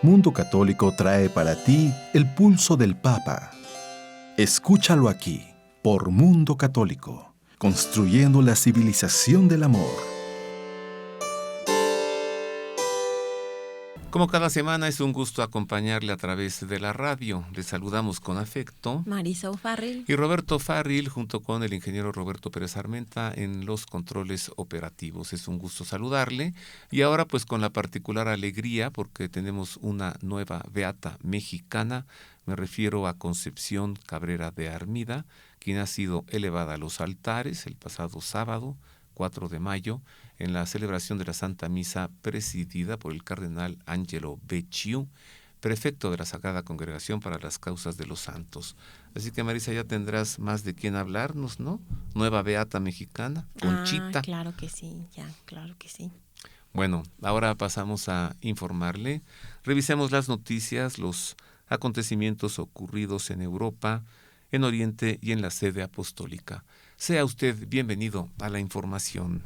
Mundo Católico trae para ti el pulso del Papa. Escúchalo aquí, por Mundo Católico, construyendo la civilización del amor. Como cada semana es un gusto acompañarle a través de la radio. Le saludamos con afecto Marisa O'Farrill y Roberto Farril junto con el ingeniero Roberto Pérez Armenta en los controles operativos. Es un gusto saludarle y ahora pues con la particular alegría porque tenemos una nueva beata mexicana. Me refiero a Concepción Cabrera de Armida, quien ha sido elevada a los altares el pasado sábado 4 de mayo, en la celebración de la Santa Misa presidida por el cardenal Angelo Becciu, prefecto de la Sagrada Congregación para las Causas de los Santos. Así que Marisa, ya tendrás más de quién hablarnos, ¿no? Nueva beata mexicana, Conchita. Claro que sí, claro que sí. Bueno, ahora pasamos a informarle. Revisemos las noticias, los acontecimientos ocurridos en Europa, en Oriente y en la sede apostólica. Sea usted bienvenido a la información.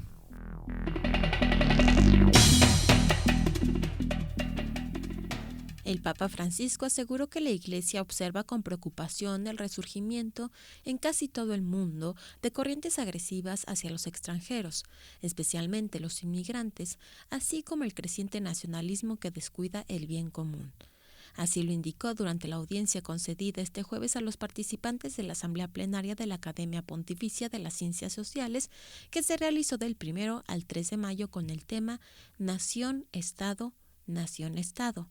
El Papa Francisco aseguró que la Iglesia observa con preocupación el resurgimiento en casi todo el mundo de corrientes agresivas hacia los extranjeros, especialmente los inmigrantes, así como el creciente nacionalismo que descuida el bien común. Así lo indicó durante la audiencia concedida este jueves a los participantes de la Asamblea Plenaria de la Academia Pontificia de las Ciencias Sociales, que se realizó del 1 al 3 de mayo con el tema Nación-Estado, Nación-Estado.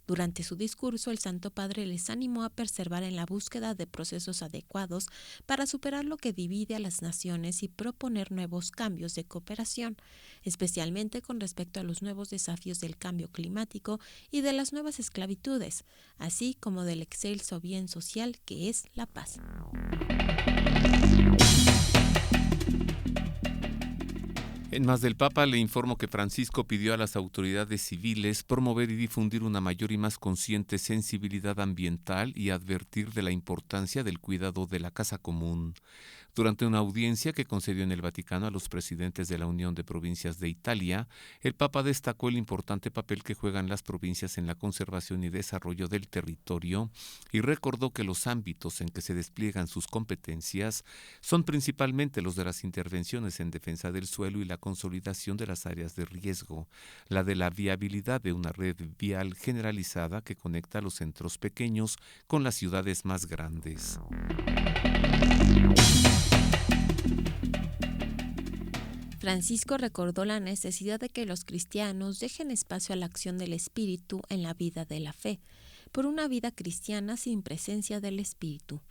Durante su discurso, el Santo Padre les animó a perseverar en la búsqueda de procesos adecuados para superar lo que divide a las naciones y proponer nuevos cambios de cooperación, especialmente con respecto a los nuevos desafíos del cambio climático y de las nuevas esclavitudes, así como del excelso bien social que es la paz. En más del Papa le informo que Francisco pidió a las autoridades civiles promover y difundir una mayor y más consciente sensibilidad ambiental y advertir de la importancia del cuidado de la casa común. Durante una audiencia que concedió en el Vaticano a los presidentes de la Unión de Provincias de Italia, el Papa destacó el importante papel que juegan las provincias en la conservación y desarrollo del territorio y recordó que los ámbitos en que se despliegan sus competencias son principalmente los de las intervenciones en defensa del suelo y la consolidación de las áreas de riesgo, la de la viabilidad de una red vial generalizada que conecta los centros pequeños con las ciudades más grandes. Francisco recordó la necesidad de que los cristianos dejen espacio a la acción del Espíritu en la vida de la fe, por una vida cristiana sin presencia del Espíritu.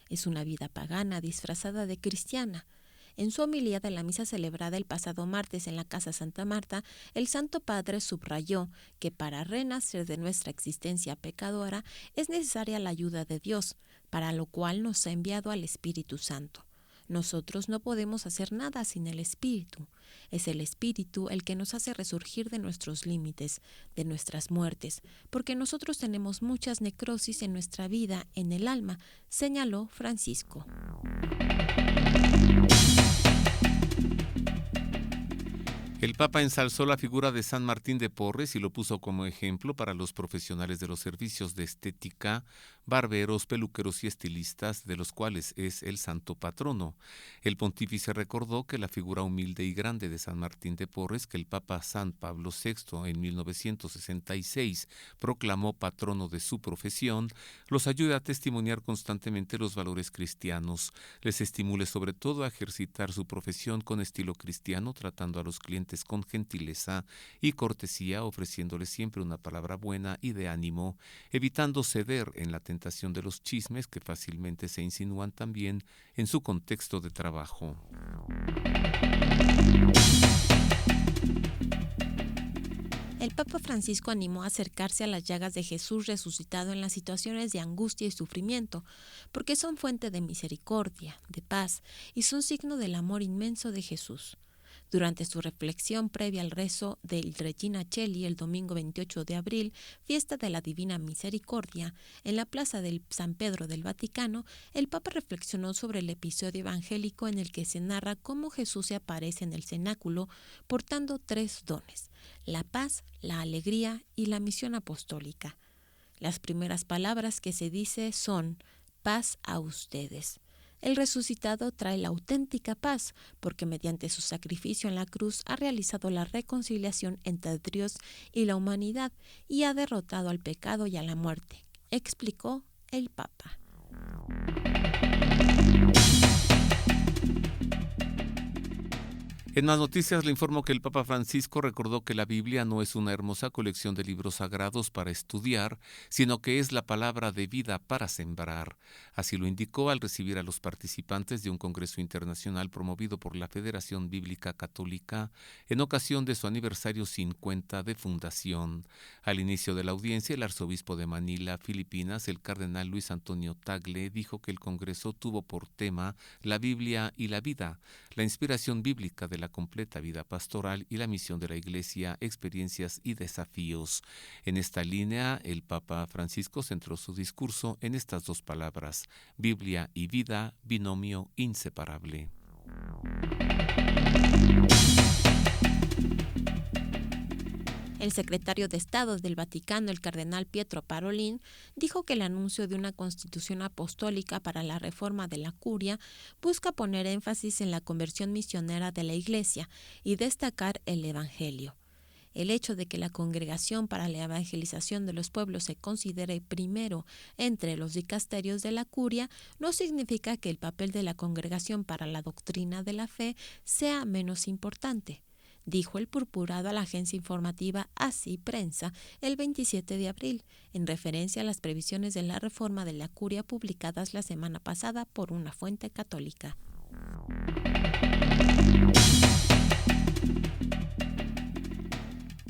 Es una vida pagana disfrazada de cristiana. En su homilía de la misa celebrada el pasado martes en la Casa Santa Marta, el Santo Padre subrayó que para renacer de nuestra existencia pecadora es necesaria la ayuda de Dios, para lo cual nos ha enviado al Espíritu Santo. Nosotros no podemos hacer nada sin el Espíritu. Es el Espíritu el que nos hace resurgir de nuestros límites, de nuestras muertes, porque nosotros tenemos muchas necrosis en nuestra vida, en el alma, señaló Francisco. El Papa ensalzó la figura de San Martín de Porres y lo puso como ejemplo para los profesionales de los servicios de estética, barberos, peluqueros y estilistas, de los cuales es el santo patrono. El pontífice recordó que la figura humilde y grande de San Martín de Porres, que el Papa San Pablo VI en 1966 proclamó patrono de su profesión, los ayuda a testimoniar constantemente los valores cristianos, les estimule sobre todo a ejercitar su profesión con estilo cristiano, tratando a los clientes con gentileza y cortesía, ofreciéndoles siempre una palabra buena y de ánimo, evitando ceder en la tentación de los chismes que fácilmente se insinúan también en su contexto de trabajo. El Papa Francisco animó a acercarse a las llagas de Jesús resucitado en las situaciones de angustia y sufrimiento, porque son fuente de misericordia, de paz y son signo del amor inmenso de Jesús. Durante su reflexión previa al rezo del Regina Coeli el domingo 28 de abril, fiesta de la Divina Misericordia, en la plaza del San Pedro del Vaticano, el Papa reflexionó sobre el episodio evangélico en el que se narra cómo Jesús se aparece en el cenáculo portando 3 dones: la paz, la alegría y la misión apostólica. Las primeras palabras que se dice son: paz a ustedes. El resucitado trae la auténtica paz, porque mediante su sacrificio en la cruz ha realizado la reconciliación entre Dios y la humanidad y ha derrotado al pecado y a la muerte, explicó el Papa. En más noticias le informo que el Papa Francisco recordó que la Biblia no es una hermosa colección de libros sagrados para estudiar, sino que es la palabra de vida para sembrar. Así lo indicó al recibir a los participantes de un congreso internacional promovido por la Federación Bíblica Católica en ocasión de su aniversario 50 de fundación. Al inicio de la audiencia, el arzobispo de Manila, Filipinas, el cardenal Luis Antonio Tagle, dijo que el congreso tuvo por tema la Biblia y la vida, la inspiración bíblica de la completa vida pastoral y la misión de la Iglesia, experiencias y desafíos. En esta línea, el Papa Francisco centró su discurso en estas 2 palabras: Biblia y vida, binomio inseparable. El secretario de Estado del Vaticano, el cardenal Pietro Parolin, dijo que el anuncio de una constitución apostólica para la reforma de la curia busca poner énfasis en la conversión misionera de la Iglesia y destacar el Evangelio. El hecho de que la Congregación para la Evangelización de los Pueblos se considere primero entre los dicasterios de la curia no significa que el papel de la Congregación para la Doctrina de la Fe sea menos importante, dijo el purpurado a la agencia informativa Así Prensa el 27 de abril, en referencia a las previsiones de la reforma de la curia publicadas la semana pasada por una fuente católica.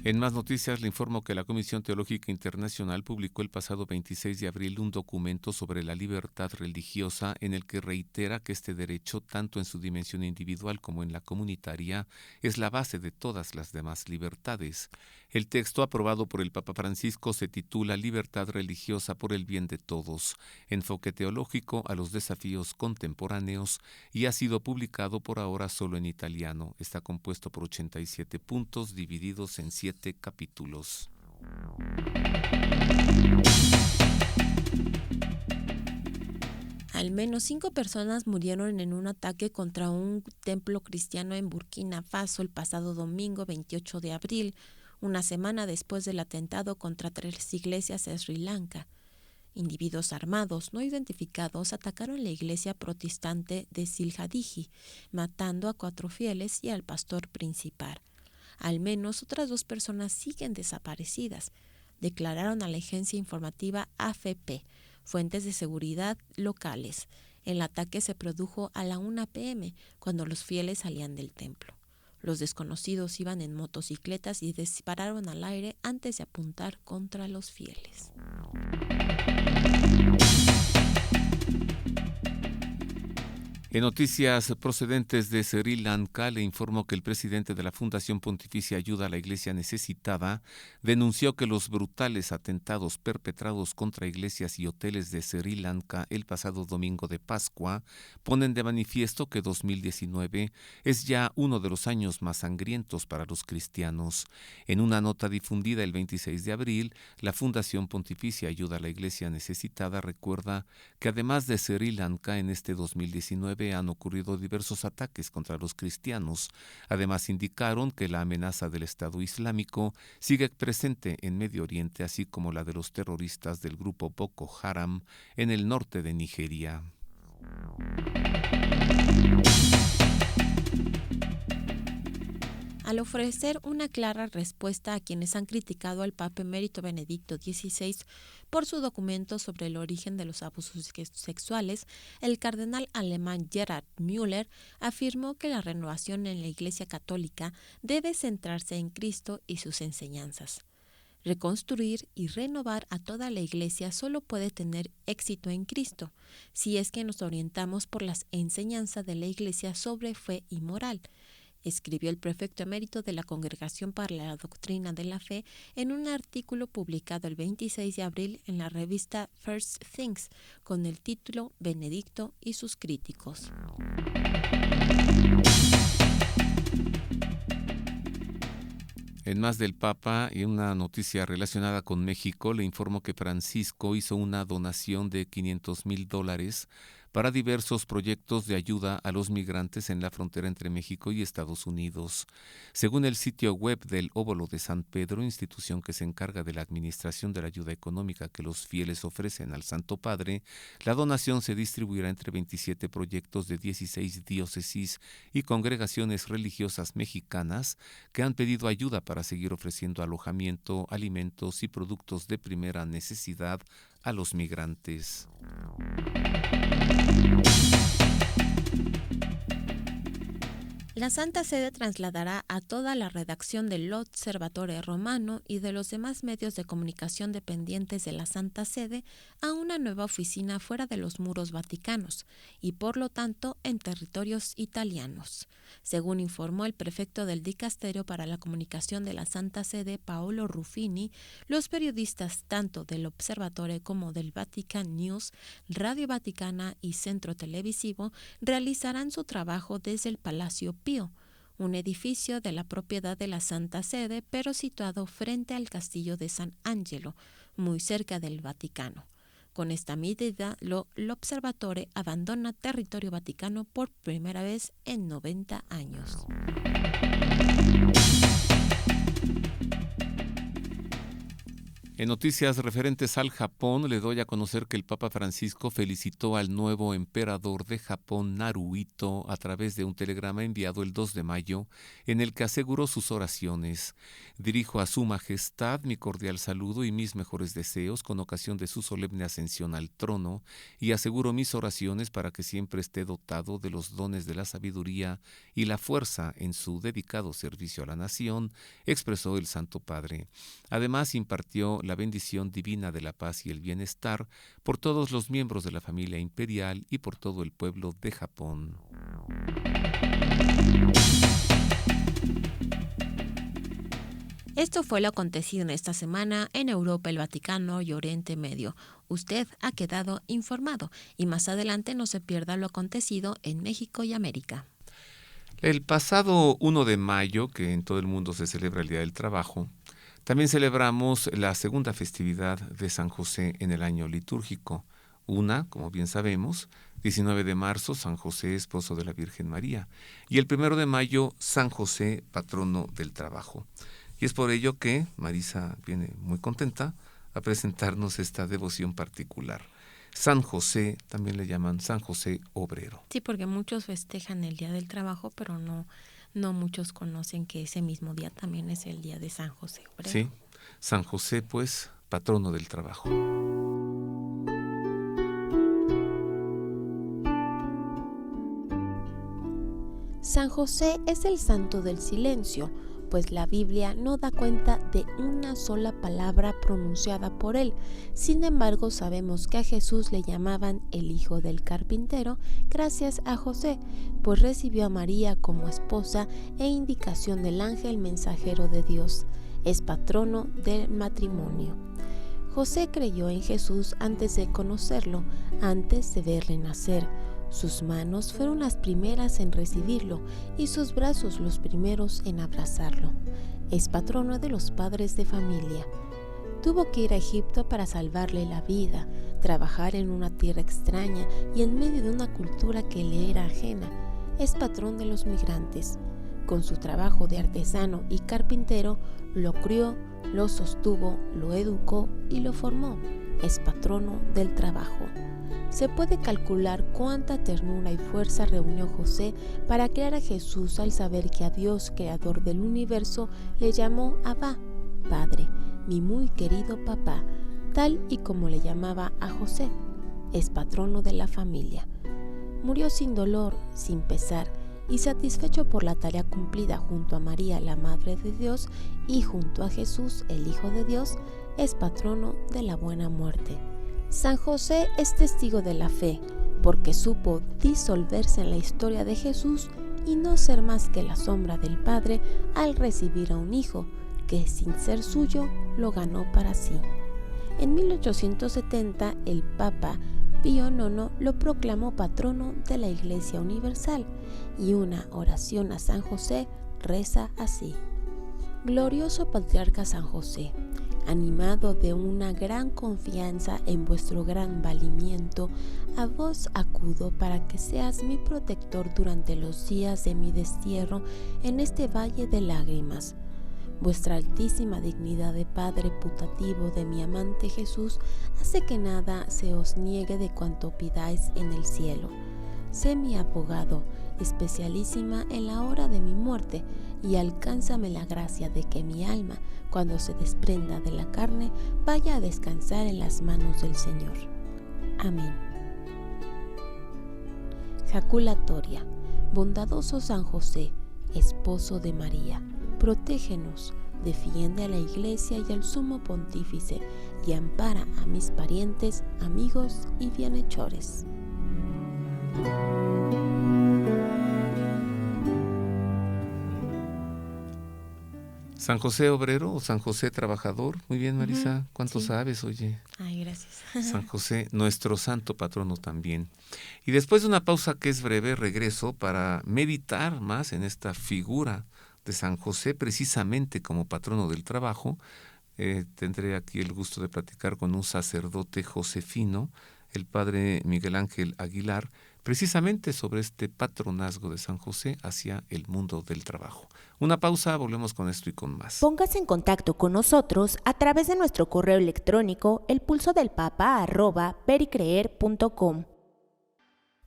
En más noticias le informo que la Comisión Teológica Internacional publicó el pasado 26 de abril un documento sobre la libertad religiosa en el que reitera que este derecho, tanto en su dimensión individual como en la comunitaria, es la base de todas las demás libertades. El texto aprobado por el Papa Francisco se titula Libertad religiosa por el bien de todos, enfoque teológico a los desafíos contemporáneos, y ha sido publicado por ahora solo en italiano. Está compuesto por 87 puntos divididos en 7 capítulos. Al menos 5 personas murieron en un ataque contra un templo cristiano en Burkina Faso el pasado domingo 28 de abril, una semana después del atentado contra 3 iglesias en Sri Lanka. Individuos armados no identificados atacaron la iglesia protestante de Silhadiji, matando a 4 fieles y al pastor principal. Al menos otras 2 personas siguen desaparecidas, declararon a la agencia informativa AFP, fuentes de seguridad locales. El ataque se produjo a la 1 p.m., cuando los fieles salían del templo. Los desconocidos iban en motocicletas y dispararon al aire antes de apuntar contra los fieles. En noticias procedentes de Sri Lanka, le informo que el presidente de la Fundación Pontificia Ayuda a la Iglesia Necesitada denunció que los brutales atentados perpetrados contra iglesias y hoteles de Sri Lanka el pasado domingo de Pascua ponen de manifiesto que 2019 es ya uno de los años más sangrientos para los cristianos. En una nota difundida el 26 de abril, la Fundación Pontificia Ayuda a la Iglesia Necesitada recuerda que además de Sri Lanka, en este 2019 han ocurrido diversos ataques contra los cristianos. Además, indicaron que la amenaza del Estado Islámico sigue presente en Medio Oriente, así como la de los terroristas del grupo Boko Haram en el norte de Nigeria. Al ofrecer una clara respuesta a quienes han criticado al Papa Emérito Benedicto XVI por su documento sobre el origen de los abusos sexuales, el cardenal alemán Gerhard Müller afirmó que la renovación en la Iglesia Católica debe centrarse en Cristo y sus enseñanzas. Reconstruir y renovar a toda la Iglesia solo puede tener éxito en Cristo, si es que nos orientamos por las enseñanzas de la Iglesia sobre fe y moral. escribió el prefecto emérito de la Congregación para la Doctrina de la Fe en un artículo publicado el 26 de abril en la revista First Things con el título Benedicto y sus críticos. En más del Papa y una noticia relacionada con México, le informo que Francisco hizo una donación de $500,000 para diversos proyectos de ayuda a los migrantes en la frontera entre México y Estados Unidos. Según el sitio web del Óbolo de San Pedro, institución que se encarga de la administración de la ayuda económica que los fieles ofrecen al Santo Padre, la donación se distribuirá entre 27 proyectos de 16 diócesis y congregaciones religiosas mexicanas que han pedido ayuda para seguir ofreciendo alojamiento, alimentos y productos de primera necesidad a los migrantes. La Santa Sede trasladará a toda la redacción del L'Osservatore Romano y de los demás medios de comunicación dependientes de la Santa Sede a una nueva oficina fuera de los muros vaticanos y por lo tanto en territorios italianos. Según informó el prefecto del Dicasterio para la Comunicación de la Santa Sede, Paolo Ruffini, los periodistas tanto del Observatore como del Vatican News, Radio Vaticana y Centro Televisivo realizarán su trabajo desde el Palacio Pío, un edificio de la propiedad de la Santa Sede, pero situado frente al Castillo de San Angelo, muy cerca del Vaticano. Con esta medida, l'Observatore abandona territorio vaticano por primera vez en 90 años. En noticias referentes al Japón, le doy a conocer que el Papa Francisco felicitó al nuevo emperador de Japón, Naruhito, a través de un telegrama enviado el 2 de mayo, en el que aseguró sus oraciones. Dirijo a su majestad mi cordial saludo y mis mejores deseos con ocasión de su solemne ascensión al trono, y aseguro mis oraciones para que siempre esté dotado de los dones de la sabiduría y la fuerza en su dedicado servicio a la nación, expresó el Santo Padre. Además, impartió la bendición divina de la paz y el bienestar por todos los miembros de la familia imperial y por todo el pueblo de Japón. Esto fue lo acontecido en esta semana en Europa, el Vaticano y Oriente Medio. Usted ha quedado informado y más adelante no se pierda lo acontecido en México y América. El pasado 1 de mayo, que en todo el mundo se celebra el Día del Trabajo, también celebramos la segunda festividad de San José en el año litúrgico. Una, como bien sabemos, 19 de marzo, San José, esposo de la Virgen María. Y el 1 de mayo, San José, patrono del trabajo. Y es por ello que Marisa viene muy contenta a presentarnos esta devoción particular. San José, también le llaman San José Obrero. Sí, porque muchos festejan el Día del Trabajo, pero no muchos conocen que ese mismo día también es el día de San José Obrero. Sí, San José, pues, patrono del trabajo. San José es el santo del silencio, pues la Biblia no da cuenta de una sola palabra pronunciada por él. Sin embargo, sabemos que a Jesús le llamaban el hijo del carpintero gracias a José, pues recibió a María como esposa e indicación del ángel mensajero de Dios. Es patrono del matrimonio. José creyó en Jesús antes de conocerlo, antes de verle nacer. Sus manos fueron las primeras en recibirlo y sus brazos los primeros en abrazarlo. Es patrono de los padres de familia. Tuvo que ir a Egipto para salvarle la vida, trabajar en una tierra extraña y en medio de una cultura que le era ajena. Es patrón de los migrantes. Con su trabajo de artesano y carpintero, lo crió, lo sostuvo, lo educó y lo formó. Es patrono del trabajo. Se puede calcular cuánta ternura y fuerza reunió José para crear a Jesús al saber que a Dios, creador del universo, le llamó Abba, Padre, mi muy querido papá, tal y como le llamaba a José. Es patrono de la familia. Murió sin dolor, sin pesar, y satisfecho por la tarea cumplida junto a María, la Madre de Dios, y junto a Jesús, el Hijo de Dios, es patrono de la buena muerte. San José es testigo de la fe, porque supo disolverse en la historia de Jesús y no ser más que la sombra del Padre al recibir a un hijo que, sin ser suyo, lo ganó para sí. En 1870, el Papa Pío IX lo proclamó patrono de la Iglesia Universal, y una oración a San José reza así: Glorioso Patriarca San José, animado de una gran confianza en vuestro gran valimiento, a vos acudo para que seas mi protector durante los días de mi destierro en este valle de lágrimas. Vuestra altísima dignidad de Padre putativo de mi amante Jesús hace que nada se os niegue de cuanto pidáis en el cielo. Sé mi abogado, especialísima en la hora de mi muerte, y alcánzame la gracia de que mi alma, cuando se desprenda de la carne, vaya a descansar en las manos del Señor. Amén. Jaculatoria. Bondadoso San José, esposo de María, protégenos, defiende a la Iglesia y al Sumo Pontífice, y ampara a mis parientes, amigos y bienhechores. San José obrero o San José trabajador. Muy bien, Marisa. ¿Cuánto sí. sabes, oye? Ay, gracias. San José, nuestro santo patrono también. Y después de una pausa que es breve, regreso para meditar más en esta figura de San José, precisamente como patrono del trabajo. Tendré aquí el gusto de platicar con un sacerdote josefino, el padre Miguel Ángel Aguilar, precisamente sobre este patronazgo de San José hacia el mundo del trabajo. Una pausa, volvemos con esto y con más. Póngase en contacto con nosotros a través de nuestro correo electrónico elpulsodelpapa@vericreer.com.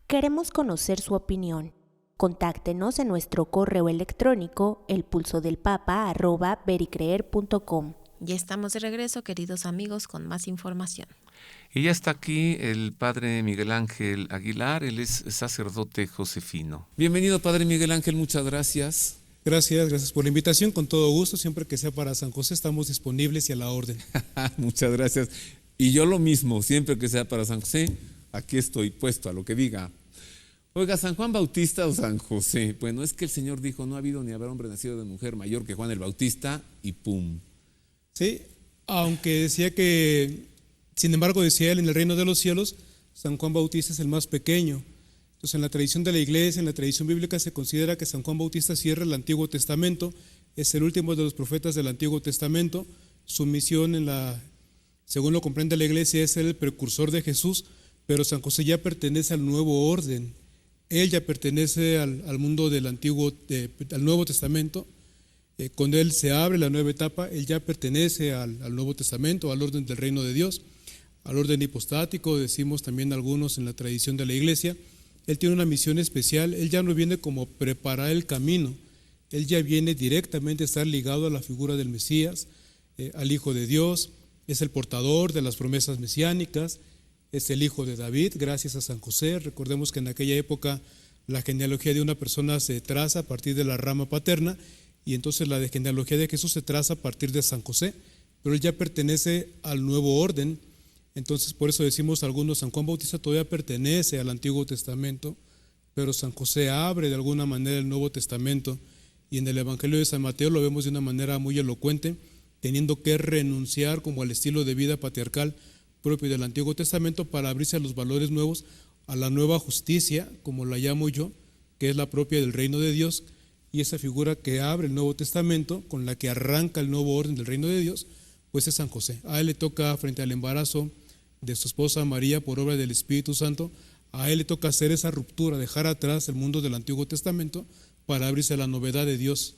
Queremos conocer su opinión. Contáctenos en nuestro correo electrónico elpulsodelpapa@vericreer.com. Ya estamos de regreso, queridos amigos, con más información. Y ya está aquí el padre Miguel Ángel Aguilar, él es sacerdote josefino. Bienvenido, padre Miguel Ángel, muchas gracias. Gracias por la invitación, con todo gusto, siempre que sea para San José estamos disponibles y a la orden. Muchas gracias. Y yo lo mismo, siempre que sea para San José, aquí estoy puesto a lo que diga. Oiga, ¿San Juan Bautista o San José? Bueno, es que el Señor dijo, no ha habido ni habrá hombre nacido de mujer mayor que Juan el Bautista, y ¡pum! Sí, aunque decía que, sin embargo, decía él, en el reino de los cielos, San Juan Bautista es el más pequeño. Entonces, en la tradición de la Iglesia, en la tradición bíblica, se considera que San Juan Bautista cierra el Antiguo Testamento, es el último de los profetas del Antiguo Testamento. Su misión, según lo comprende la Iglesia, es ser el precursor de Jesús, pero San José ya pertenece al nuevo orden. Él ya pertenece al mundo del al Nuevo Testamento. Con él se abre la nueva etapa. Él ya pertenece al Nuevo Testamento, al orden del reino de Dios, al orden hipostático, decimos también algunos en la tradición de la Iglesia. Él tiene una misión especial. Él ya no viene como preparar el camino, él ya viene directamente a estar ligado a la figura del Mesías, al Hijo de Dios. Es el portador de las promesas mesiánicas, es el hijo de David, gracias a San José. Recordemos que en aquella época la genealogía de una persona se traza a partir de la rama paterna, y entonces la genealogía de Jesús se traza a partir de San José, pero él ya pertenece al nuevo orden. Entonces, por eso decimos algunos, San Juan Bautista todavía pertenece al Antiguo Testamento, pero San José abre de alguna manera el Nuevo Testamento, y en el Evangelio de San Mateo lo vemos de una manera muy elocuente, teniendo que renunciar como al estilo de vida patriarcal propio del Antiguo Testamento para abrirse a los valores nuevos, a la nueva justicia, como la llamo yo, que es la propia del reino de Dios, y esa figura que abre el Nuevo Testamento, con la que arranca el nuevo orden del reino de Dios, pues es San José. A él le toca, frente al embarazo de su esposa María por obra del Espíritu Santo, a él le toca hacer esa ruptura, dejar atrás el mundo del Antiguo Testamento para abrirse a la novedad de Dios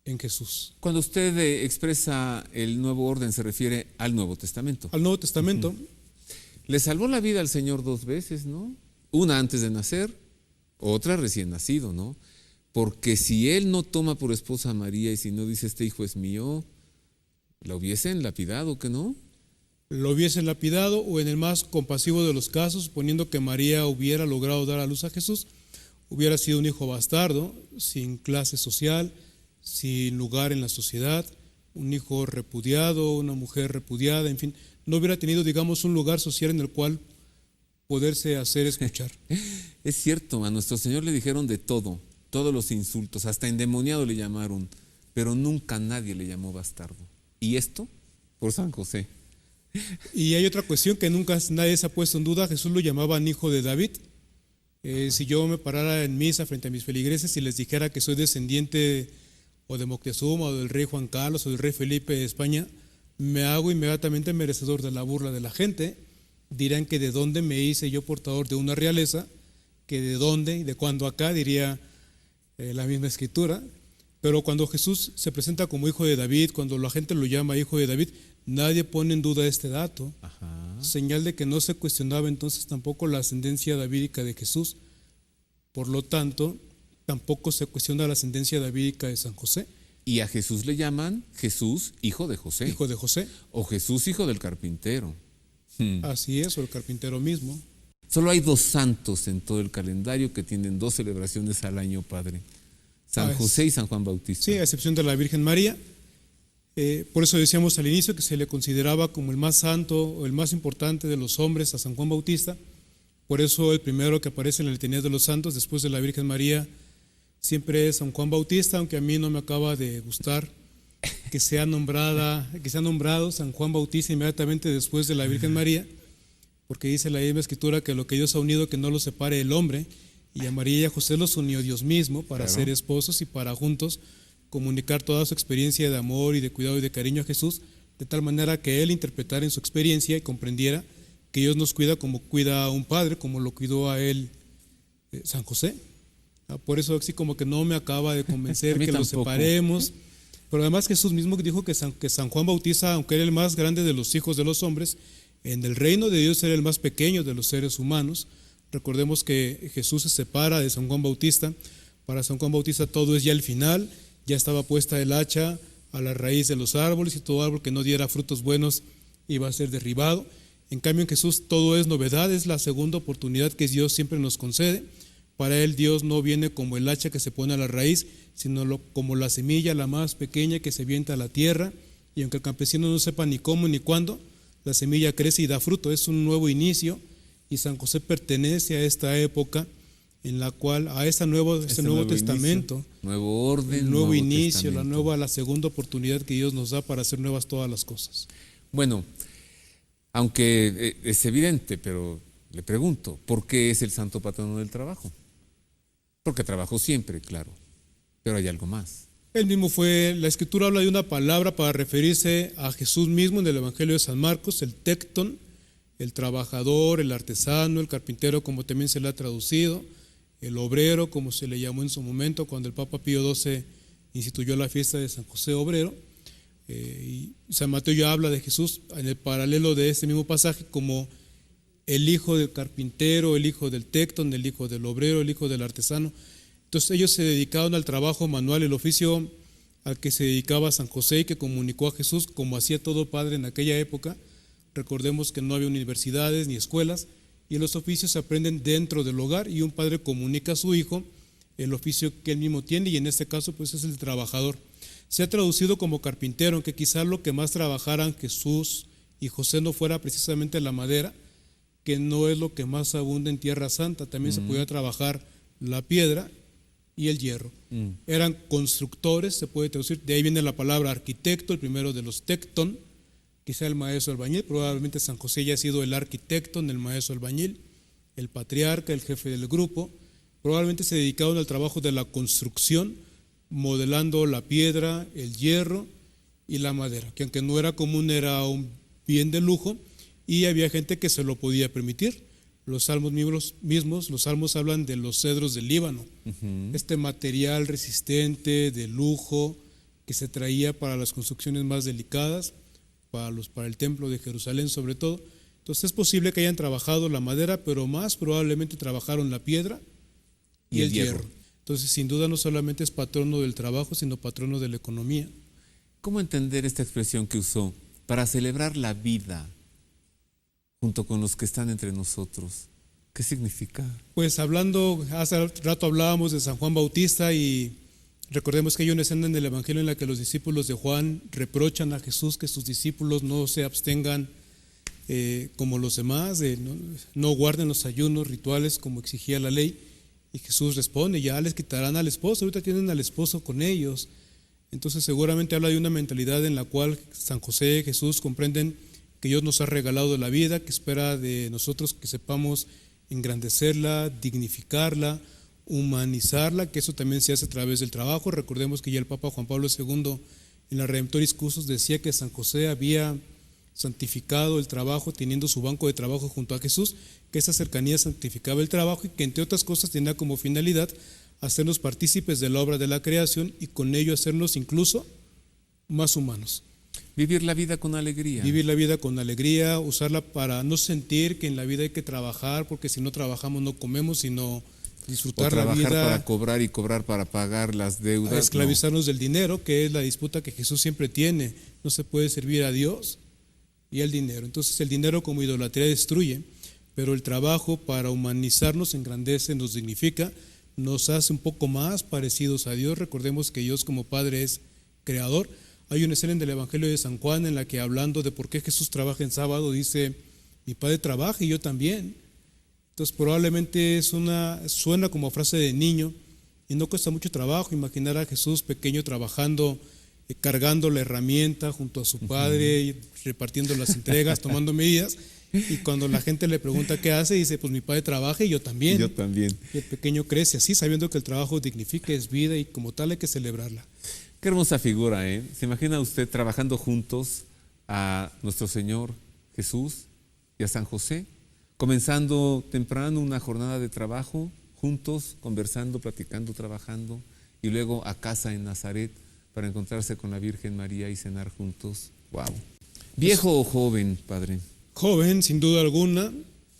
en Jesús. Cuando usted expresa el nuevo orden, se refiere al Nuevo Testamento. Al Nuevo Testamento. Uh-huh. Le salvó la vida al Señor 2 veces, ¿no? Una antes de nacer, otra recién nacido, ¿no? Porque si él no toma por esposa a María y si no dice este hijo es mío, ¿la hubiesen lapidado, que no? Lo hubiesen lapidado, o en el más compasivo de los casos, suponiendo que María hubiera logrado dar a luz a Jesús, hubiera sido un hijo bastardo, sin clase social, sin lugar en la sociedad, un hijo repudiado, una mujer repudiada, en fin, no hubiera tenido, digamos, un lugar social en el cual poderse hacer escuchar. Es cierto, a nuestro Señor le dijeron de todo todos los insultos, hasta endemoniado le llamaron, pero nunca nadie le llamó bastardo. ¿Y esto? Por San José. Y hay otra cuestión que nunca nadie se ha puesto en duda. Jesús lo llamaban hijo de David. Si yo me parara en misa frente a mis feligreses y les dijera que soy descendiente o de Moctezuma o del rey Juan Carlos o del rey Felipe de España, me hago inmediatamente merecedor de la burla de la gente. Dirán que de dónde me hice yo portador de una realeza, que de dónde y de cuándo acá, diría la misma escritura. Pero cuando Jesús se presenta como hijo de David, cuando la gente lo llama hijo de David, nadie pone en duda este dato. Ajá. Señal de que no se cuestionaba entonces tampoco la ascendencia davídica de Jesús. Por lo tanto, tampoco se cuestiona la ascendencia davídica de San José. Y a Jesús le llaman Jesús, hijo de José. Hijo de José. O Jesús, hijo del carpintero. Así es, o el carpintero mismo. Solo hay 2 santos en todo el calendario que tienen 2 celebraciones al año, Padre. San José y San Juan Bautista. Sí, a excepción de la Virgen María. Por eso decíamos al inicio que se le consideraba como el más santo o el más importante de los hombres a San Juan Bautista. Por eso el primero que aparece en la Letanía de los Santos después de la Virgen María siempre es San Juan Bautista, aunque a mí no me acaba de gustar que sea nombrado San Juan Bautista inmediatamente después de la Virgen María, porque dice la misma escritura que lo que Dios ha unido que no lo separe el hombre, y a María y a José los unió Dios mismo para ser esposos y para juntos comunicar toda su experiencia de amor y de cuidado y de cariño a Jesús, de tal manera que él interpretara en su experiencia y comprendiera que Dios nos cuida como cuida a un padre, como lo cuidó a él San José. Por eso así como que no me acaba de convencer que los separemos. Pero además Jesús mismo dijo que San Juan Bautista, aunque era el más grande de los hijos de los hombres, en el reino de Dios era el más pequeño de los seres humanos. Recordemos que Jesús se separa de San Juan Bautista. Para San Juan Bautista todo es ya el final, ya estaba puesta el hacha a la raíz de los árboles y todo árbol que no diera frutos buenos iba a ser derribado. En cambio en Jesús todo es novedad, es la segunda oportunidad que Dios siempre nos concede. Para él Dios no viene como el hacha que se pone a la raíz, sino como la semilla, la más pequeña que se avienta a la tierra, y aunque el campesino no sepa ni cómo ni cuándo, la semilla crece y da fruto, es un nuevo inicio, y San José pertenece a esta época en la cual, a este nuevo testamento, inicio, nuevo orden, nuevo inicio, la segunda oportunidad que Dios nos da para hacer nuevas todas las cosas. Bueno, aunque es evidente, pero le pregunto, ¿por qué es el santo patrono del trabajo? Porque trabajó siempre, claro, pero hay algo más. Él mismo la escritura habla de una palabra para referirse a Jesús mismo en el Evangelio de San Marcos, el tecton, el trabajador, el artesano, el carpintero, como también se le ha traducido, el obrero, como se le llamó en su momento cuando el Papa Pío XII instituyó la fiesta de San José Obrero. Y San Mateo ya habla de Jesús en el paralelo de este mismo pasaje como el hijo del carpintero, el hijo del tecton, el hijo del obrero, el hijo del artesano. Entonces ellos se dedicaron al trabajo manual, el oficio al que se dedicaba San José y que comunicó a Jesús como hacía todo padre en aquella época. Recordemos que no había universidades ni escuelas y los oficios se aprenden dentro del hogar y un padre comunica a su hijo el oficio que él mismo tiene y en este caso pues es el trabajador. Se ha traducido como carpintero, aunque quizá lo que más trabajaran Jesús y José no fuera precisamente la madera, que no es lo que más abunda en Tierra Santa, también se podía trabajar la piedra y el hierro. Eran constructores, se puede traducir, de ahí viene la palabra arquitecto, el primero de los tecton, quizá el maestro albañil, probablemente San José ya ha sido el arquitecto, el maestro albañil, el patriarca, el jefe del grupo, probablemente se dedicaron al trabajo de la construcción, modelando la piedra, el hierro y la madera, que aunque no era común, era un bien de lujo y había gente que se lo podía permitir. Los salmos mismos, los salmos hablan de los cedros del Líbano, este material resistente, de lujo, que se traía para las construcciones más delicadas, para el templo de Jerusalén sobre todo. Entonces es posible que hayan trabajado la madera, pero más probablemente trabajaron la piedra y el hierro. Entonces sin duda no solamente es patrono del trabajo, sino patrono de la economía. ¿Cómo entender esta expresión que usó? Para celebrar la vida junto con los que están entre nosotros. ¿Qué significa? Pues hace rato hablábamos de San Juan Bautista y recordemos que hay una escena en el Evangelio en la que los discípulos de Juan reprochan a Jesús que sus discípulos no se abstengan como los demás, no guarden los ayunos rituales como exigía la ley. Y Jesús responde, ya les quitarán al esposo, ahorita tienen al esposo con ellos. Entonces seguramente habla de una mentalidad en la cual San José y Jesús comprenden que Dios nos ha regalado la vida, que espera de nosotros que sepamos engrandecerla, dignificarla, humanizarla, que eso también se hace a través del trabajo. Recordemos que ya el Papa Juan Pablo II en la Redemptoris Custos decía que San José había santificado el trabajo teniendo su banco de trabajo junto a Jesús, que esa cercanía santificaba el trabajo y que entre otras cosas tenía como finalidad hacernos partícipes de la obra de la creación y con ello hacernos incluso más humanos. Vivir la vida con alegría. Vivir la vida con alegría, usarla para no sentir que en la vida hay que trabajar, porque si no trabajamos no comemos, sino disfrutar la vida. O trabajar para cobrar y cobrar para pagar las deudas. A esclavizarnos del dinero, que es la disputa que Jesús siempre tiene. No se puede servir a Dios y al dinero. Entonces el dinero como idolatría destruye, pero el trabajo para humanizarnos engrandece, nos dignifica, nos hace un poco más parecidos a Dios. Recordemos que Dios como Padre es creador. Hay una escena del Evangelio de San Juan en la que, hablando de por qué Jesús trabaja en sábado, dice, mi Padre trabaja y yo también. Entonces probablemente suena como frase de niño y no cuesta mucho trabajo imaginar a Jesús pequeño trabajando, cargando la herramienta junto a su Padre, repartiendo las entregas, tomando medidas. Y cuando la gente le pregunta qué hace, dice, pues mi Padre trabaja y yo también. Yo también. Y el pequeño crece así, sabiendo que el trabajo dignifica, es vida y como tal hay que celebrarla. Qué hermosa figura, ¿eh? ¿Se imagina usted trabajando juntos a nuestro Señor Jesús y a San José? Comenzando temprano una jornada de trabajo, juntos, conversando, platicando, trabajando, y luego a casa en Nazaret para encontrarse con la Virgen María y cenar juntos. ¡Wow! ¿Viejo o joven, padre? Joven, sin duda alguna,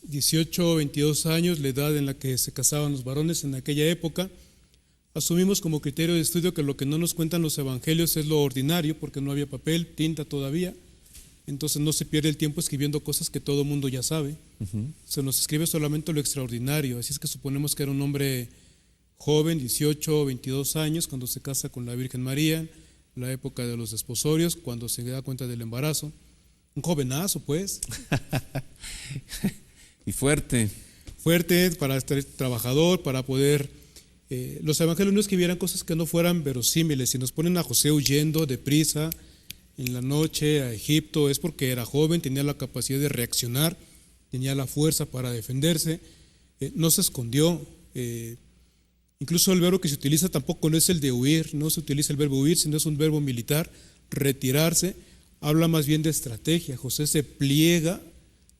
18 o 22 años, la edad en la que se casaban los varones en aquella época. Asumimos como criterio de estudio que lo que no nos cuentan los evangelios es lo ordinario, porque no había papel, tinta todavía. Entonces no se pierde el tiempo escribiendo cosas que todo mundo ya sabe. Se nos escribe solamente lo extraordinario. Así es que suponemos que era un hombre joven, 18 o 22 años, cuando se casa con la Virgen María, la época de los desposorios, cuando se da cuenta del embarazo. Un jovenazo, pues. Y fuerte. Fuerte para estar trabajador, para poder... los evangelios no escribieran cosas que no fueran verosímiles. Si nos ponen a José huyendo deprisa en la noche a Egipto, es porque era joven, tenía la capacidad de reaccionar, tenía la fuerza para defenderse, no se escondió. Incluso el verbo que se utiliza tampoco no es el de huir, no se utiliza el verbo huir, sino es un verbo militar, retirarse. Habla más bien de estrategia. José se pliega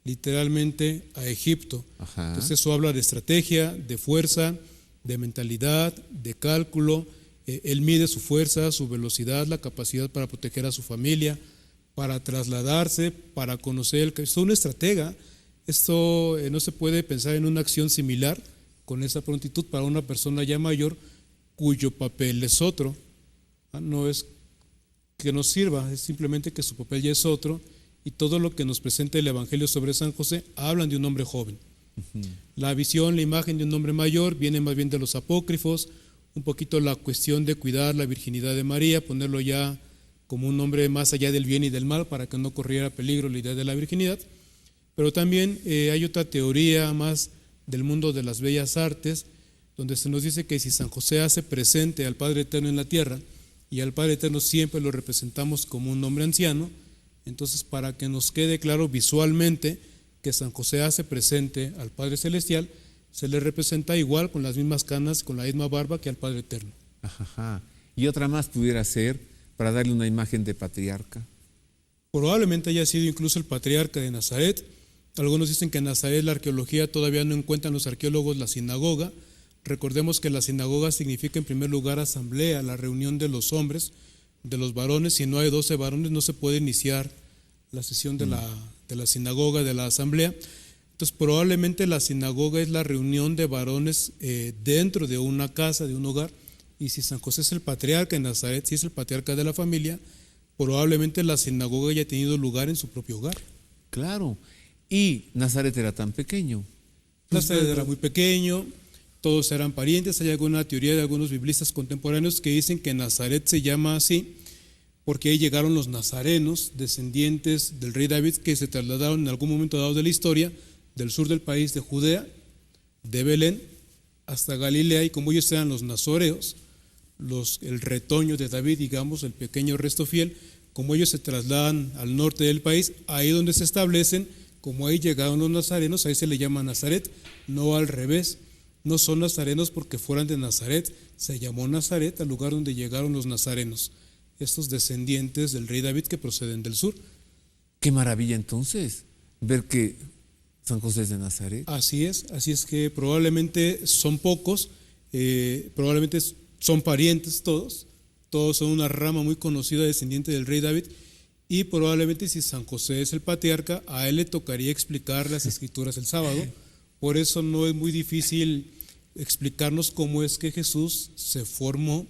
literalmente a Egipto. Ajá. Entonces eso habla de estrategia, de fuerza, de mentalidad, de cálculo. Él mide su fuerza, su velocidad, la capacidad para proteger a su familia, para trasladarse, para conocer. Esto es una estratega. Esto no se puede pensar en una acción similar con esa prontitud para una persona ya mayor cuyo papel es otro. No es que nos sirva, es simplemente que su papel ya es otro, y todo lo que nos presenta el Evangelio sobre San José hablan de un hombre joven. La visión, la imagen de un hombre mayor viene más bien de los apócrifos, un poquito la cuestión de cuidar la virginidad de María, ponerlo ya como un hombre más allá del bien y del mal para que no corriera peligro la idea de la virginidad. Pero también hay otra teoría más del mundo de las bellas artes, donde se nos dice que si San José hace presente al Padre Eterno en la tierra, y al Padre Eterno siempre lo representamos como un hombre anciano, entonces para que nos quede claro visualmente que San José hace presente al Padre Celestial, se le representa igual, con las mismas canas, con la misma barba que al Padre Eterno. Ajá. Y otra más pudiera ser para darle una imagen de patriarca. Probablemente haya sido incluso el patriarca de Nazaret. Algunos dicen que en Nazaret la arqueología todavía no encuentran los arqueólogos la sinagoga. Recordemos que la sinagoga significa en primer lugar asamblea, la reunión de los hombres, de los varones. Si no hay 12 varones no se puede iniciar la sesión de la sinagoga, de la asamblea. Entonces probablemente la sinagoga es la reunión de varones dentro de una casa, de un hogar. Y si San José es el patriarca en Nazaret, si es el patriarca de la familia, probablemente la sinagoga haya tenido lugar en su propio hogar. Claro. Y Nazaret era tan pequeño. Nazaret era muy pequeño. Todos eran parientes. Hay alguna teoría de algunos biblistas contemporáneos que dicen que Nazaret se llama así porque ahí llegaron los nazarenos, descendientes del rey David, que se trasladaron en algún momento dado de la historia del sur del país de Judea, de Belén, hasta Galilea, y como ellos eran los nazoreos, el retoño de David, digamos, el pequeño resto fiel, como ellos se trasladan al norte del país, ahí donde se establecen, como ahí llegaron los nazarenos, ahí se le llama Nazaret, no al revés. No son nazarenos porque fueran de Nazaret, se llamó Nazaret al lugar donde llegaron los nazarenos, estos descendientes del rey David que proceden del sur. Qué maravilla entonces ver que San José es de Nazaret. Así es que probablemente son pocos, probablemente son parientes todos son una rama muy conocida descendiente del rey David, y probablemente si San José es el patriarca, a él le tocaría explicar las escrituras el sábado. Por eso no es muy difícil explicarnos cómo es que Jesús se formó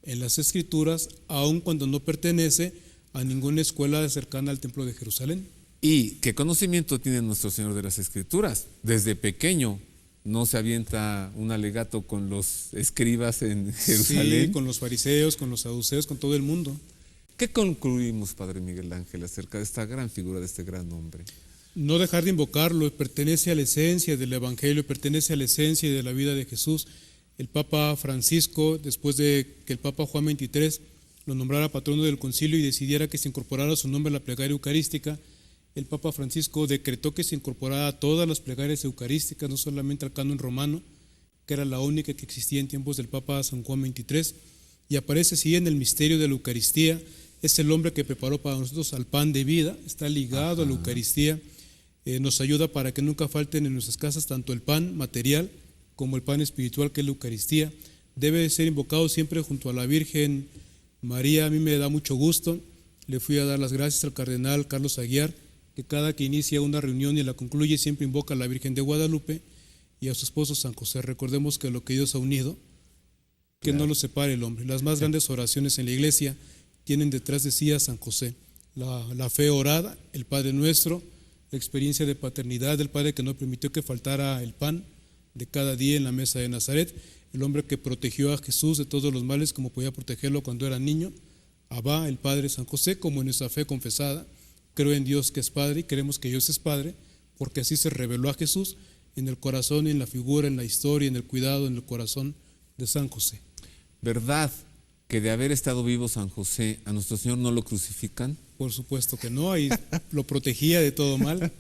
en las escrituras, aun cuando no pertenece a ninguna escuela cercana al templo de Jerusalén. ¿Y qué conocimiento tiene nuestro Señor de las Escrituras? Desde pequeño no se avienta un alegato con los escribas en Jerusalén. Sí, con los fariseos, con los saduceos, con todo el mundo. ¿Qué concluimos, Padre Miguel Ángel, acerca de esta gran figura, de este gran hombre? No dejar de invocarlo, pertenece a la esencia del Evangelio, pertenece a la esencia de la vida de Jesús. El Papa Francisco, después de que el Papa Juan XXIII lo nombrara patrono del concilio y decidiera que se incorporara su nombre a la plegaria eucarística, el Papa Francisco decretó que se incorporara a todas las plegarias eucarísticas, no solamente al canon romano, que era la única que existía en tiempos del Papa San Juan XXIII, y aparece así en el misterio de la Eucaristía. Es el hombre que preparó para nosotros al pan de vida, está ligado a la Eucaristía, nos ayuda para que nunca falten en nuestras casas tanto el pan material como el pan espiritual, que es la Eucaristía. Debe ser invocado siempre junto a la Virgen María. A mí me da mucho gusto, le fui a dar las gracias al cardenal Carlos Aguiar, que cada que inicia una reunión y la concluye siempre invoca a la Virgen de Guadalupe y a su esposo San José. Recordemos que lo que Dios ha unido, que no lo separe el hombre. Las más grandes oraciones en la iglesia tienen detrás de sí a San José. La fe orada, el Padre Nuestro, la experiencia de paternidad del Padre que no permitió que faltara el pan de cada día en la mesa de Nazaret, el hombre que protegió a Jesús de todos los males como podía protegerlo cuando era niño, Abba, el Padre San José, como en nuestra fe confesada. Creo en Dios que es Padre y creemos que Dios es Padre, porque así se reveló a Jesús en el corazón, en la figura, en la historia, en el cuidado, en el corazón de San José. ¿Verdad que de haber estado vivo San José, a nuestro Señor no lo crucifican? Por supuesto que no, y lo protegía de todo mal.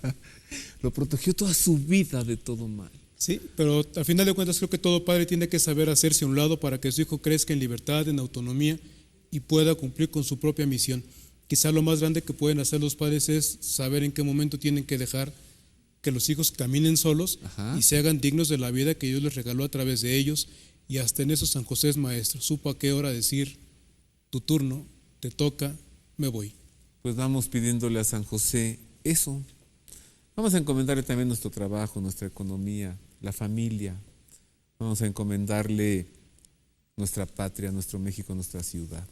Lo protegió toda su vida de todo mal. Sí, pero al final de cuentas creo que todo padre tiene que saber hacerse a un lado para que su hijo crezca en libertad, en autonomía y pueda cumplir con su propia misión. Quizá lo más grande que pueden hacer los padres es saber en qué momento tienen que dejar que los hijos caminen solos y se hagan dignos de la vida que Dios les regaló a través de ellos, y hasta en eso San José es maestro, supo a qué hora decir: tu turno, te toca, me voy. Pues vamos pidiéndole a San José eso. Vamos a encomendarle también nuestro trabajo, nuestra economía, la familia. Vamos a encomendarle nuestra patria, nuestro México, nuestra ciudad.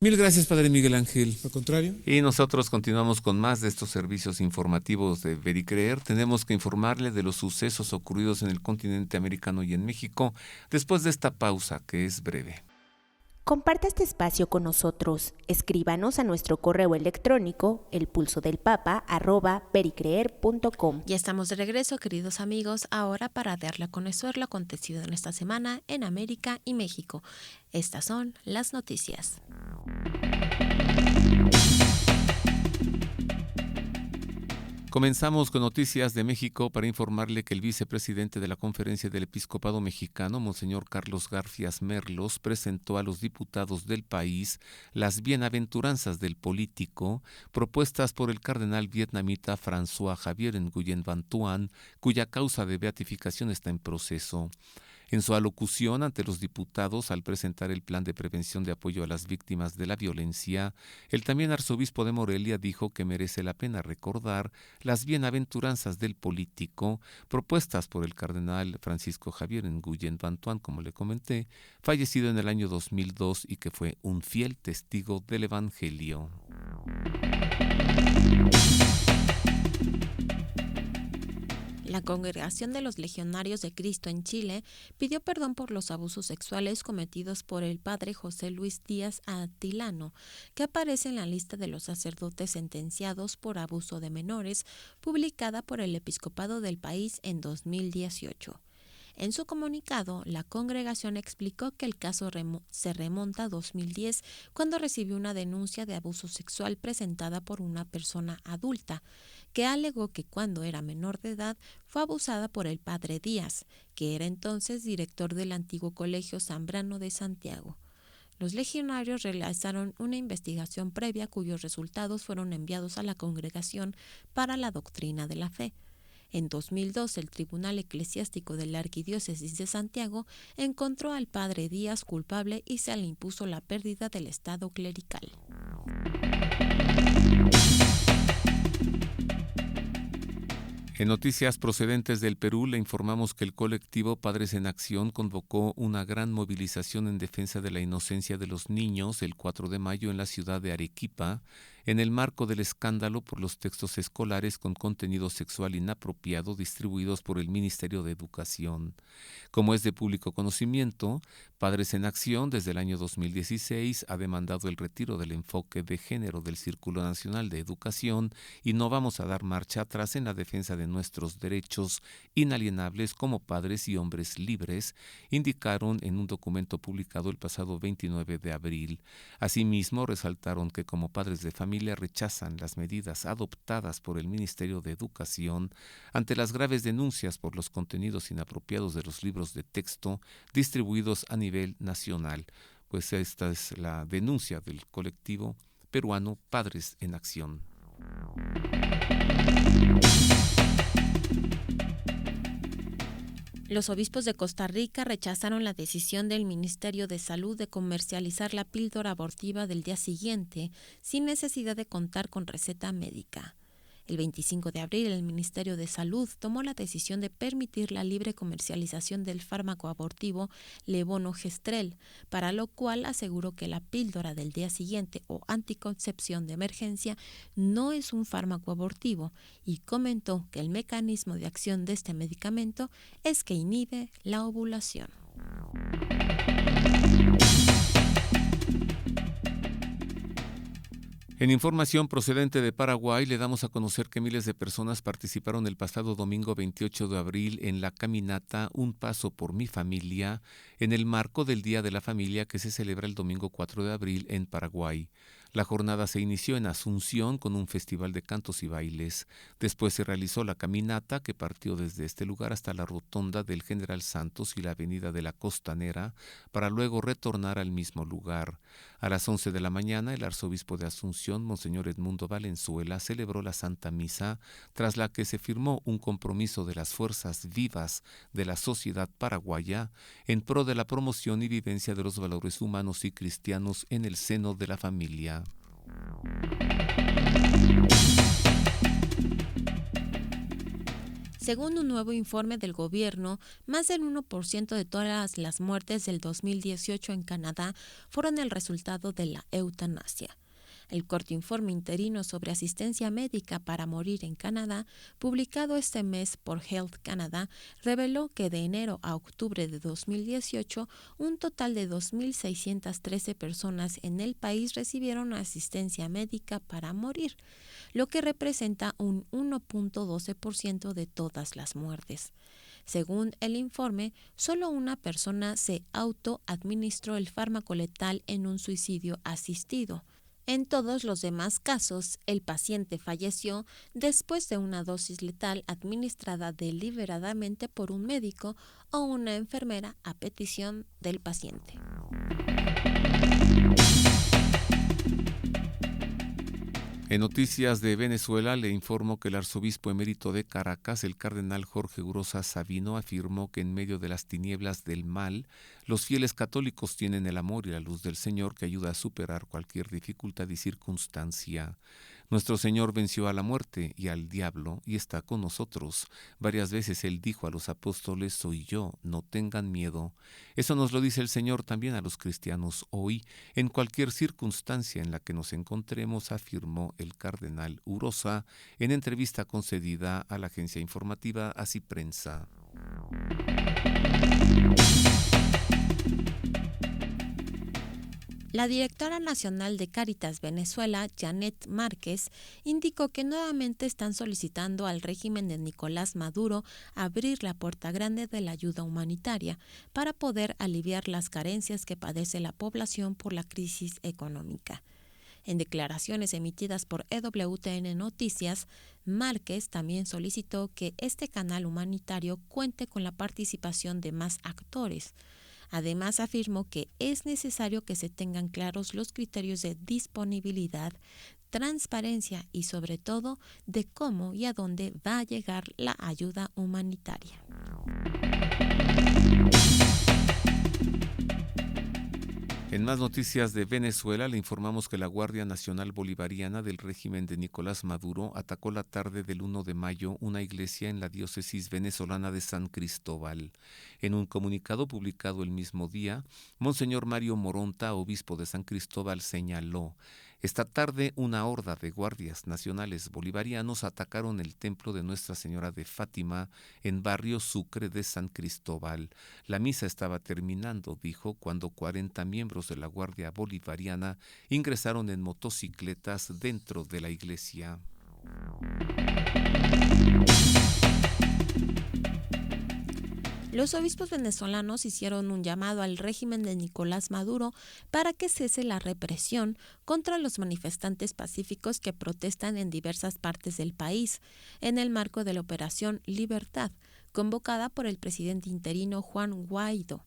Mil gracias, Padre Miguel Ángel. Al contrario. Y nosotros continuamos con más de estos servicios informativos de Ver y Creer. Tenemos que informarle de los sucesos ocurridos en el continente americano y en México después de esta pausa que es breve. Comparta este espacio con nosotros. Escríbanos a nuestro correo electrónico elpulsodelpapa@vericreer.com. Ya estamos de regreso, queridos amigos, ahora para darle a conocer lo acontecido en esta semana en América y México. Estas son las noticias. Comenzamos con noticias de México para informarle que el vicepresidente de la Conferencia del Episcopado Mexicano, Monseñor Carlos Garfias Merlos, presentó a los diputados del país las bienaventuranzas del político propuestas por el cardenal vietnamita François Xavier Nguyen Van Thuan, cuya causa de beatificación está en proceso. En su alocución ante los diputados al presentar el plan de prevención de apoyo a las víctimas de la violencia, el también arzobispo de Morelia dijo que merece la pena recordar las bienaventuranzas del político propuestas por el cardenal Francisco Xavier Nguyen Van Thuan, como le comenté, fallecido en el año 2002 y que fue un fiel testigo del Evangelio. La Congregación de los Legionarios de Cristo en Chile pidió perdón por los abusos sexuales cometidos por el padre José Luis Díaz Atilano, que aparece en la lista de los sacerdotes sentenciados por abuso de menores, publicada por el Episcopado del país en 2018. En su comunicado, la congregación explicó que el caso se remonta a 2010, cuando recibió una denuncia de abuso sexual presentada por una persona adulta, que alegó que cuando era menor de edad fue abusada por el padre Díaz, que era entonces director del antiguo Colegio Zambrano de Santiago. Los legionarios realizaron una investigación previa cuyos resultados fueron enviados a la congregación para la doctrina de la fe. En 2002, el Tribunal Eclesiástico de la Arquidiócesis de Santiago encontró al padre Díaz culpable y se le impuso la pérdida del estado clerical. En noticias procedentes del Perú, le informamos que el colectivo Padres en Acción convocó una gran movilización en defensa de la inocencia de los niños el 4 de mayo en la ciudad de Arequipa, en el marco del escándalo por los textos escolares con contenido sexual inapropiado distribuidos por el Ministerio de Educación. Como es de público conocimiento, Padres en Acción desde el año 2016 ha demandado el retiro del enfoque de género del Círculo Nacional de Educación y no vamos a dar marcha atrás en la defensa de nuestros derechos inalienables como padres y hombres libres, indicaron en un documento publicado el pasado 29 de abril. Asimismo, resaltaron que como padres de familia rechazan las medidas adoptadas por el Ministerio de Educación ante las graves denuncias por los contenidos inapropiados de los libros de texto distribuidos a nivel nacional. Pues esta es la denuncia del colectivo peruano Padres en Acción. Los obispos de Costa Rica rechazaron la decisión del Ministerio de Salud de comercializar la píldora abortiva del día siguiente sin necesidad de contar con receta médica. El 25 de abril, el Ministerio de Salud tomó la decisión de permitir la libre comercialización del fármaco abortivo levonorgestrel, para lo cual aseguró que la píldora del día siguiente o anticoncepción de emergencia no es un fármaco abortivo y comentó que el mecanismo de acción de este medicamento es que inhibe la ovulación. En información procedente de Paraguay, le damos a conocer que miles de personas participaron el pasado domingo 28 de abril en la caminata Un Paso por mi Familia, en el marco del Día de la Familia que se celebra el domingo 4 de abril en Paraguay. La jornada se inició en Asunción con un festival de cantos y bailes. Después se realizó la caminata que partió desde este lugar hasta la rotonda del General Santos y la avenida de la Costanera para luego retornar al mismo lugar. A las 11 de la mañana, el arzobispo de Asunción, Monseñor Edmundo Valenzuela, celebró la Santa Misa, tras la que se firmó un compromiso de las fuerzas vivas de la sociedad paraguaya en pro de la promoción y vivencia de los valores humanos y cristianos en el seno de la familia. Según un nuevo informe del gobierno, más del 1% de todas las muertes del 2018 en Canadá fueron el resultado de la eutanasia. El corto informe interino sobre asistencia médica para morir en Canadá, publicado este mes por Health Canada, reveló que de enero a octubre de 2018, un total de 2.613 personas en el país recibieron asistencia médica para morir, lo que representa un 1.12% de todas las muertes. Según el informe, solo una persona se autoadministró el fármaco letal en un suicidio asistido. En todos los demás casos, el paciente falleció después de una dosis letal administrada deliberadamente por un médico o una enfermera a petición del paciente. En noticias de Venezuela, le informo que el arzobispo emérito de Caracas, el cardenal Jorge Urosa Sabino, afirmó que en medio de las tinieblas del mal, los fieles católicos tienen el amor y la luz del Señor que ayuda a superar cualquier dificultad y circunstancia. Nuestro Señor venció a la muerte y al diablo y está con nosotros. Varias veces Él dijo a los apóstoles: soy yo, no tengan miedo. Eso nos lo dice el Señor también a los cristianos hoy, en cualquier circunstancia en la que nos encontremos, afirmó el cardenal Urosa en entrevista concedida a la agencia informativa Así Prensa. La directora nacional de Cáritas Venezuela, Janet Márquez, indicó que nuevamente están solicitando al régimen de Nicolás Maduro abrir la puerta grande de la ayuda humanitaria para poder aliviar las carencias que padece la población por la crisis económica. En declaraciones emitidas por EWTN Noticias, Márquez también solicitó que este canal humanitario cuente con la participación de más actores. Además, afirmó que es necesario que se tengan claros los criterios de disponibilidad, transparencia y, sobre todo, de cómo y a dónde va a llegar la ayuda humanitaria. En más noticias de Venezuela, le informamos que la Guardia Nacional Bolivariana del régimen de Nicolás Maduro atacó la tarde del 1 de mayo una iglesia en la diócesis venezolana de San Cristóbal. En un comunicado publicado el mismo día, Monseñor Mario Moronta, obispo de San Cristóbal, señaló: esta tarde una horda de guardias nacionales bolivarianos atacaron el templo de Nuestra Señora de Fátima en barrio Sucre de San Cristóbal. La misa estaba terminando, dijo, cuando 40 miembros de la Guardia Bolivariana ingresaron en motocicletas dentro de la iglesia. Los obispos venezolanos hicieron un llamado al régimen de Nicolás Maduro para que cese la represión contra los manifestantes pacíficos que protestan en diversas partes del país, en el marco de la Operación Libertad, convocada por el presidente interino Juan Guaidó.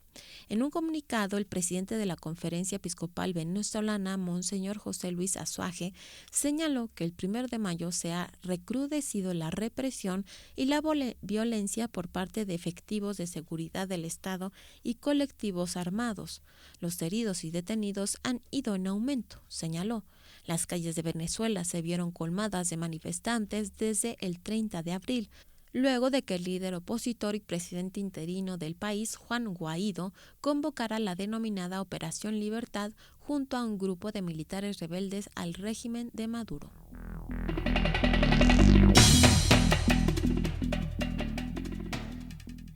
En un comunicado, el presidente de la Conferencia Episcopal Venezolana, Monseñor José Luis Azuaje, señaló que el 1 de mayo se ha recrudecido la represión y la violencia por parte de efectivos de seguridad del Estado y colectivos armados. Los heridos y detenidos han ido en aumento, señaló. Las calles de Venezuela se vieron colmadas de manifestantes desde el 30 de abril, luego de que el líder opositor y presidente interino del país, Juan Guaidó, convocara la denominada Operación Libertad junto a un grupo de militares rebeldes al régimen de Maduro.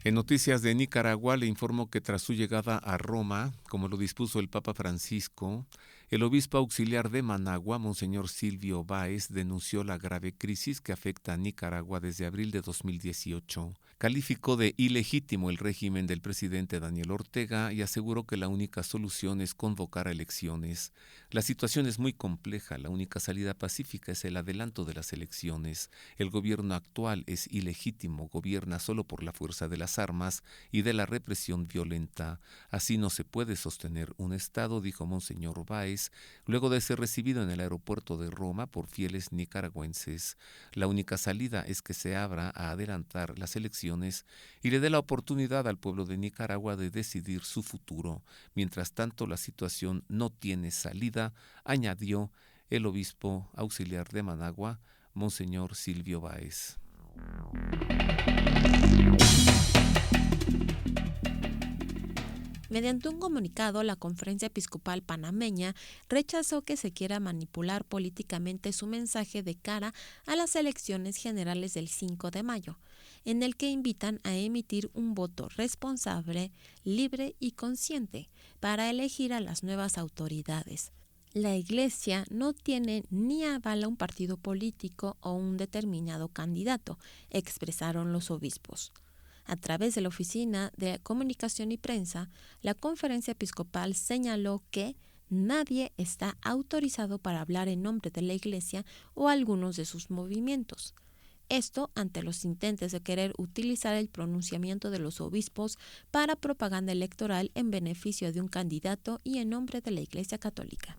En noticias de Nicaragua le informo que tras su llegada a Roma, como lo dispuso el Papa Francisco, el obispo auxiliar de Managua, Monseñor Silvio Báez, denunció la grave crisis que afecta a Nicaragua desde abril de 2018. Calificó de ilegítimo el régimen del presidente Daniel Ortega y aseguró que la única solución es convocar a elecciones. La situación es muy compleja, la única salida pacífica es el adelanto de las elecciones. El gobierno actual es ilegítimo, gobierna solo por la fuerza de las armas y de la represión violenta. Así no se puede sostener un Estado, dijo Monseñor Báez, luego de ser recibido en el aeropuerto de Roma por fieles nicaragüenses. La única salida es que se abra a adelantar las elecciones y le dé la oportunidad al pueblo de Nicaragua de decidir su futuro. Mientras tanto, la situación no tiene salida, añadió el obispo auxiliar de Managua, Monseñor Silvio Báez. Mediante un comunicado, la Conferencia Episcopal Panameña rechazó que se quiera manipular políticamente su mensaje de cara a las elecciones generales del 5 de mayo, en el que invitan a emitir un voto responsable, libre y consciente para elegir a las nuevas autoridades. La Iglesia no tiene ni avala un partido político o un determinado candidato, expresaron los obispos. A través de la Oficina de Comunicación y Prensa, la Conferencia Episcopal señaló que nadie está autorizado para hablar en nombre de la Iglesia o algunos de sus movimientos. Esto ante los intentos de querer utilizar el pronunciamiento de los obispos para propaganda electoral en beneficio de un candidato y en nombre de la Iglesia Católica.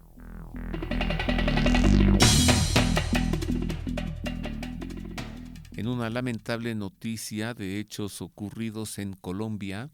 En una lamentable noticia de hechos ocurridos en Colombia,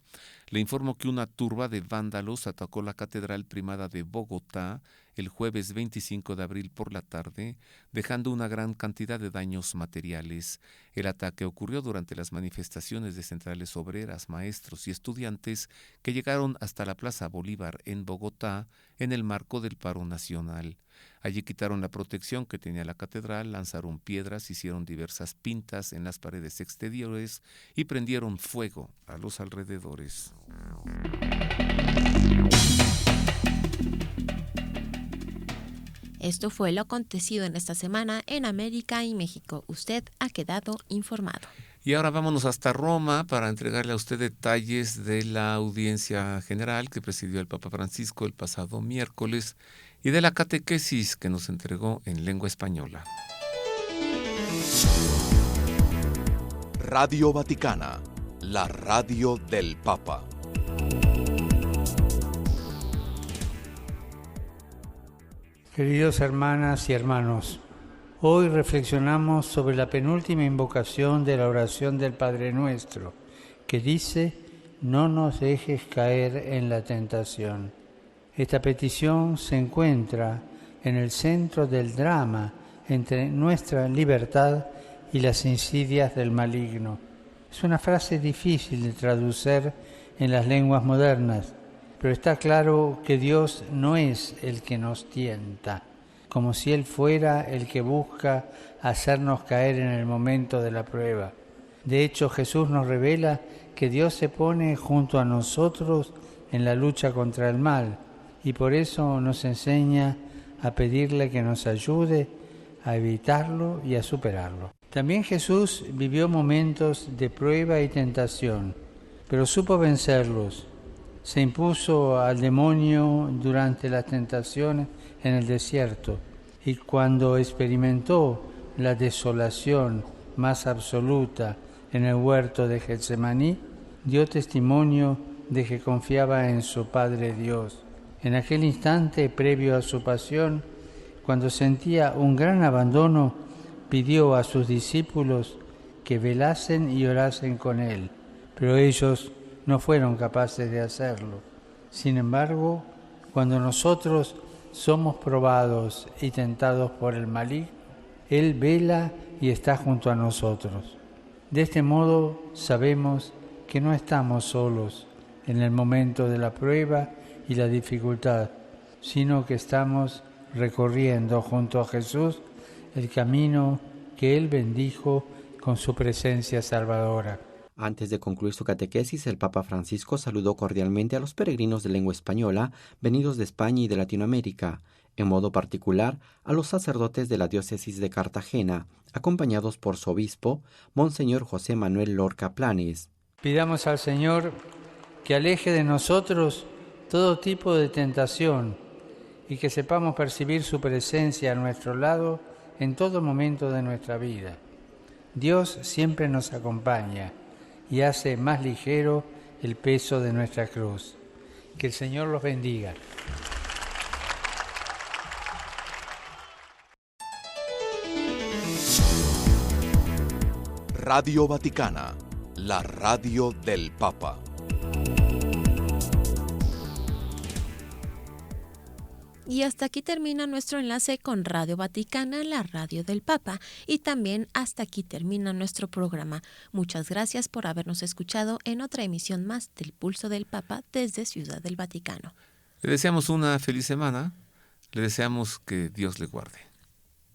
le informo que una turba de vándalos atacó la Catedral Primada de Bogotá el jueves 25 de abril por la tarde, dejando una gran cantidad de daños materiales. El ataque ocurrió durante las manifestaciones de centrales obreras, maestros y estudiantes que llegaron hasta la Plaza Bolívar en Bogotá en el marco del paro nacional. Allí quitaron la protección que tenía la catedral, lanzaron piedras, hicieron diversas pintas en las paredes exteriores y prendieron fuego a los alrededores. Esto fue lo acontecido en esta semana en América y México. Usted ha quedado informado. Y ahora vámonos hasta Roma para entregarle a usted detalles de la audiencia general que presidió el Papa Francisco el pasado miércoles y de la catequesis que nos entregó en lengua española. Radio Vaticana, la radio del Papa. Queridos hermanas y hermanos, hoy reflexionamos sobre la penúltima invocación de la oración del Padre Nuestro, que dice: no nos dejes caer en la tentación. Esta petición se encuentra en el centro del drama entre nuestra libertad y las insidias del maligno. Es una frase difícil de traducir en las lenguas modernas, pero está claro que Dios no es el que nos tienta, como si Él fuera el que busca hacernos caer en el momento de la prueba. De hecho, Jesús nos revela que Dios se pone junto a nosotros en la lucha contra el mal y por eso nos enseña a pedirle que nos ayude a evitarlo y a superarlo. También Jesús vivió momentos de prueba y tentación, pero supo vencerlos. Se impuso al demonio durante las tentaciones en el desierto y cuando experimentó la desolación más absoluta en el huerto de Getsemaní, dio testimonio de que confiaba en su Padre Dios. En aquel instante previo a su pasión, cuando sentía un gran abandono, pidió a sus discípulos que velasen y orasen con él, pero ellos no fueron capaces de hacerlo. Sin embargo, cuando nosotros somos probados y tentados por el maligno, Él vela y está junto a nosotros. De este modo sabemos que no estamos solos en el momento de la prueba y la dificultad, sino que estamos recorriendo junto a Jesús el camino que Él bendijo con su presencia salvadora. Antes de concluir su catequesis, el Papa Francisco saludó cordialmente a los peregrinos de lengua española venidos de España y de Latinoamérica, en modo particular a los sacerdotes de la diócesis de Cartagena, acompañados por su obispo, Monseñor José Manuel Lorca Planes. Pidamos al Señor que aleje de nosotros todo tipo de tentación y que sepamos percibir su presencia a nuestro lado en todo momento de nuestra vida. Dios siempre nos acompaña y hace más ligero el peso de nuestra cruz. Que el Señor los bendiga. Radio Vaticana, la radio del Papa. Y hasta aquí termina nuestro enlace con Radio Vaticana, la radio del Papa, y también hasta aquí termina nuestro programa. Muchas gracias por habernos escuchado en otra emisión más del Pulso del Papa desde Ciudad del Vaticano. Le deseamos una feliz semana, le deseamos que Dios le guarde.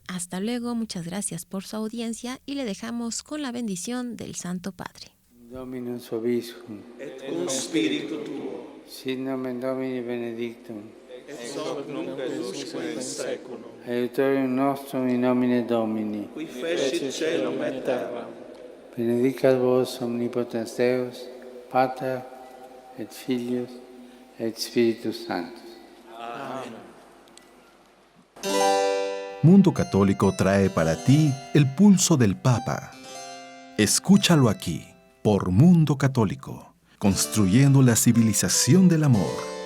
Hasta luego, muchas gracias por su audiencia y le dejamos con la bendición del Santo Padre. Dominus vobiscum, et cum spiritu tuo, sit nomen Domini benedictum, et hoc nunc et usque in saeculum, aiutorium nostrum in nomine Domini, qui fecit caelum et terram, benedicat vos omnipotens Deus, Pater et Filius et Spiritus Sanctus. Amén. Mundo Católico trae para ti el pulso del Papa. Escúchalo aquí, por Mundo Católico, construyendo la civilización del amor.